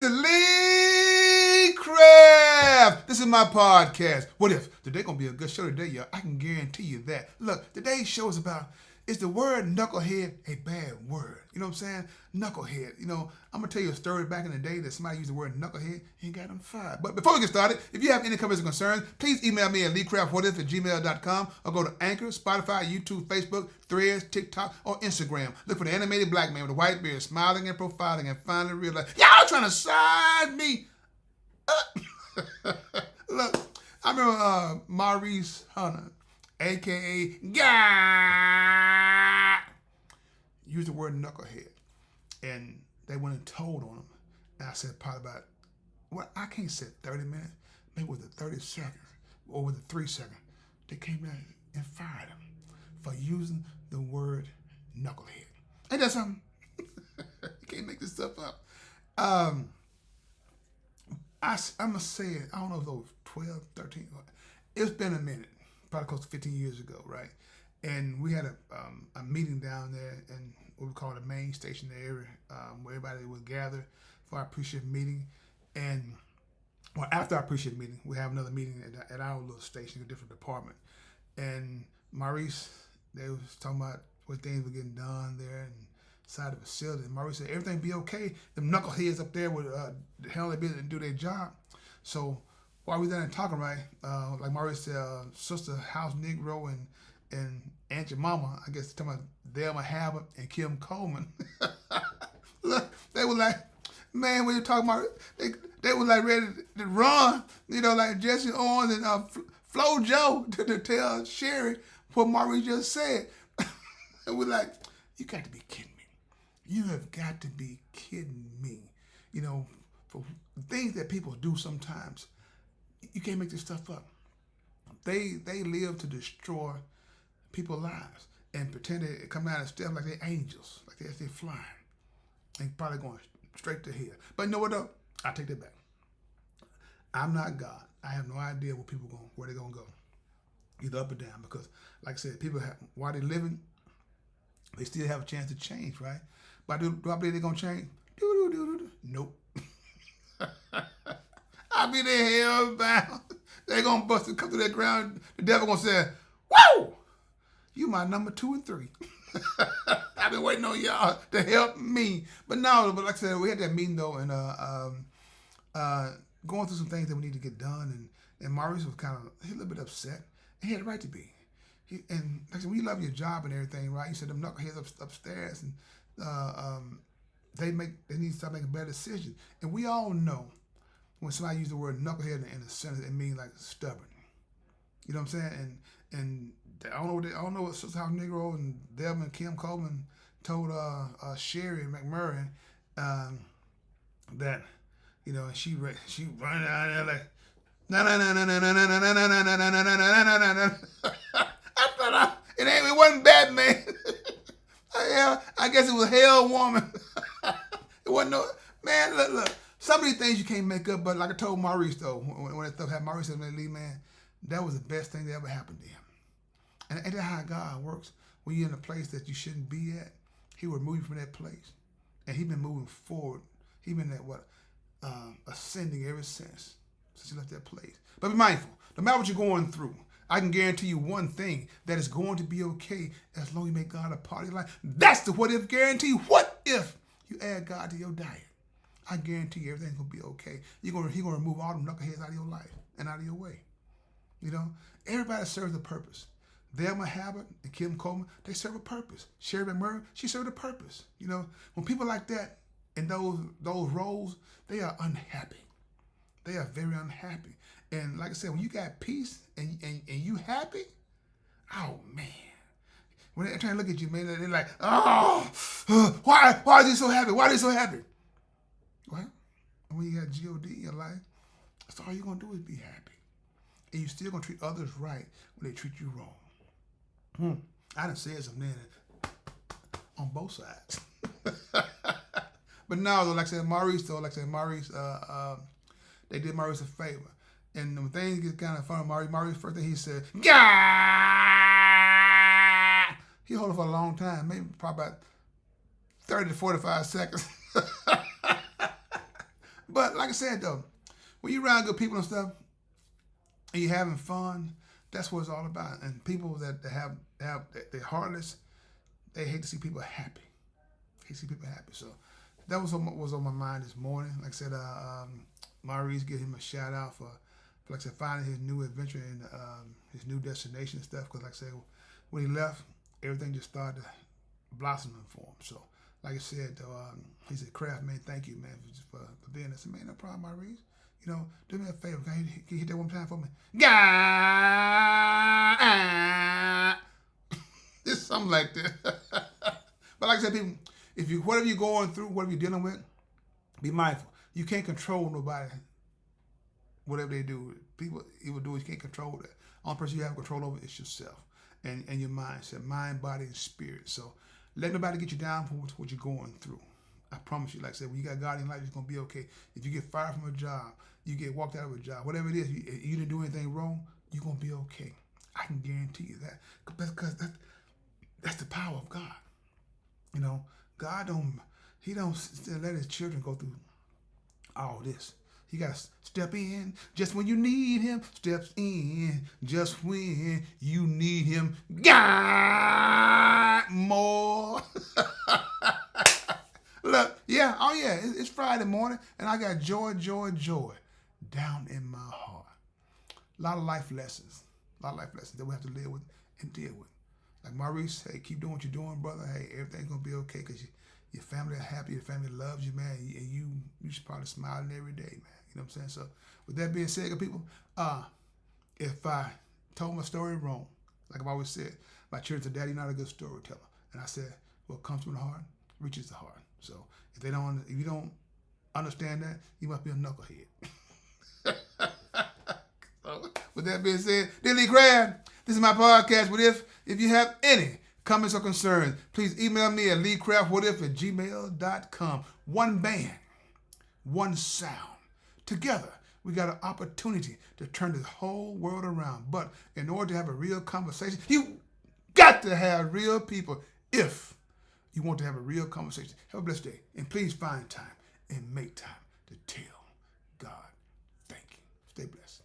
The Lee Craft. This is my podcast. What if? Today gonna be a good show today, y'all. I can guarantee you that. Look, today's show is about, is the word knucklehead a bad word? You know what I'm saying? Knucklehead. I'm gonna tell you a story back in the day that somebody used the word knucklehead and got them fired. But before we get started, if you have any comments or concerns, please email me at leecraftwhatif@gmail.com or go to Anchor, Spotify, YouTube, Facebook, Threads, TikTok, or Instagram. Look for the animated black man with a white beard smiling and profiling and finally realize y'all trying to side me up. Look, I remember Maurice Hunter, aka Guy, used the word knucklehead, and they went and told on him. And I said probably about, well, I can't say 30 minutes, maybe with the 30 seconds or with the 3 seconds. They came in and fired him for using the word knucklehead. Ain't that something? You can't make this stuff up. I'm going to say it, I don't know if it was 12, 13. It's been a minute, probably close to 15 years ago, right? And we had a meeting down there in what we call the main station area, where everybody would gather for our appreciative meeting. And well, after our appreciative meeting, we have another meeting at our little station, a different department. And Maurice, they was talking about what things were getting done there inside the facility. And Maurice said, everything be okay. Them knuckleheads up there would handle their business and do their job. So while we were there talking, right, like Maurice said, Sister House Negro and Aunt Your Mama, I guess talking about Thelma Habit and Kim Coleman. Look, they were like, man, when you talking about, they were like ready to run, like Jesse Owens and Flo Joe to tell Sherry what Maurice just said. And we're like, you got to be kidding me. You have got to be kidding me. For things that people do sometimes, you can't make this stuff up. They live to destroy people's lives and pretend they come out and step like they're angels, like they're flying, and probably going straight to hell. But you know what though? I take that back. I'm not God. I have no idea where they're gonna go, either up or down. Because, like I said, people while they're living, they still have a chance to change, right? But do I believe they're gonna change? Nope. I'll be there hell bound. They're gonna bust and come to that ground. The devil gonna say, "Whoa, you my number 2 and 3." I've been waiting on y'all to help me. But like I said, we had that meeting though, and going through some things that we need to get done, and Maurice was he a little bit upset. And he had the right to be. And like I said, when you love your job and everything, right? You said them knuckleheads upstairs, and they need to start making better decisions. And we all know when somebody uses the word knucklehead in a sentence, it means like stubborn. You know what I'm saying? And I don't know what Sister House Negro and Thelma and Kim Coleman told Sherry McMurray that she running down there like no. I thought it wasn't Batman. I guess it was Hell Woman. It wasn't no man. Look. Some of these things you can't make up, but like I told Maurice though, when that stuff happened, Maurice said, "Lee, man, that was the best thing that ever happened to him." And ain't that how God works? When you're in a place that you shouldn't be at, He will move you from that place, and He's been moving forward. He's been ascending ever since He left that place. But be mindful. No matter what you're going through, I can guarantee you one thing, that it's going to be okay as long as you make God a part of your life. That's the what if guarantee. What if you add God to your diet? I guarantee you everything's going to be okay. He's going to remove all them knuckleheads out of your life and out of your way. Everybody serves a purpose. Thelma Habit and Kim Coleman, they serve a purpose. Sherry McMurray, she served a purpose. When people like that in those roles, they are unhappy. They are very unhappy. And like I said, when you got peace and you happy, oh man. When they're trying to look at you, man, they're like, oh, why are they so happy? Why are they so happy? Well, when you got G-O-D in your life, that's all you're going to do is be happy. And you're still going to treat others right when they treat you wrong. I done said something on both sides. But now, though, like I said, Maurice, they did Maurice a favor. And when things get kind of fun, Maurice first thing he said, "Gah!" He hold it for a long time, maybe probably about 30 to 45 seconds. But like I said though, when you around good people and stuff, and you having fun, that's what it's all about. And people that have they're heartless, they hate to see people happy. Hate to see people happy. So that was on my mind this morning. Like I said, Maurice, give him a shout out for like I said, finding his new adventure and his new destination and stuff. Because like I said, when he left, everything just started blossoming for him. So like I said, though, he said, "Kraft, man, thank you, man, for being this." I said, "Man, no problem, Maurice. You know, do me a favor. Can you hit that one time for me?" It's something like that. But like I said, people, if you whatever you're going through, whatever you're dealing with, be mindful. You can't control nobody. Whatever they do, people evil do. You can't control that. Only person you have control over is yourself and your mindset, mind, body, and spirit. So let nobody get you down for what you're going through. I promise you, like I said, when you got God in your life, it's gonna be okay. If you get fired from a job, you get walked out of a job, whatever it is, you didn't do anything wrong, you're gonna be okay. I can guarantee you that, because that's the power of God. You know, God don't let his children go through all this. He got to step in just when you need him. Steps in just when you need him. God more. Look, yeah, oh yeah, it's Friday morning, and I got joy down in my heart. A lot of life lessons that we have to live with and deal with. Like Maurice, hey, keep doing what you're doing, brother. Hey, everything's gonna be okay because your family are happy, your family loves you, man, and you should probably smiling every day, man. You know what I'm saying? So, with that being said, good people, if I told my story wrong, like I've always said, my children said, "Daddy, you're not a good storyteller," and I said, "What comes from the heart reaches the heart." So, if you don't understand that, you must be a knucklehead. So, with that being said, Dilly Crab, this is my podcast. What if you have any comments or concerns, please email me at leecraftwhatif@gmail.com. One band, one sound. Together, we got an opportunity to turn this whole world around. But in order to have a real conversation, you got to have real people if you want to have a real conversation. Have a blessed day. And please find time and make time to tell God thank you. Stay blessed.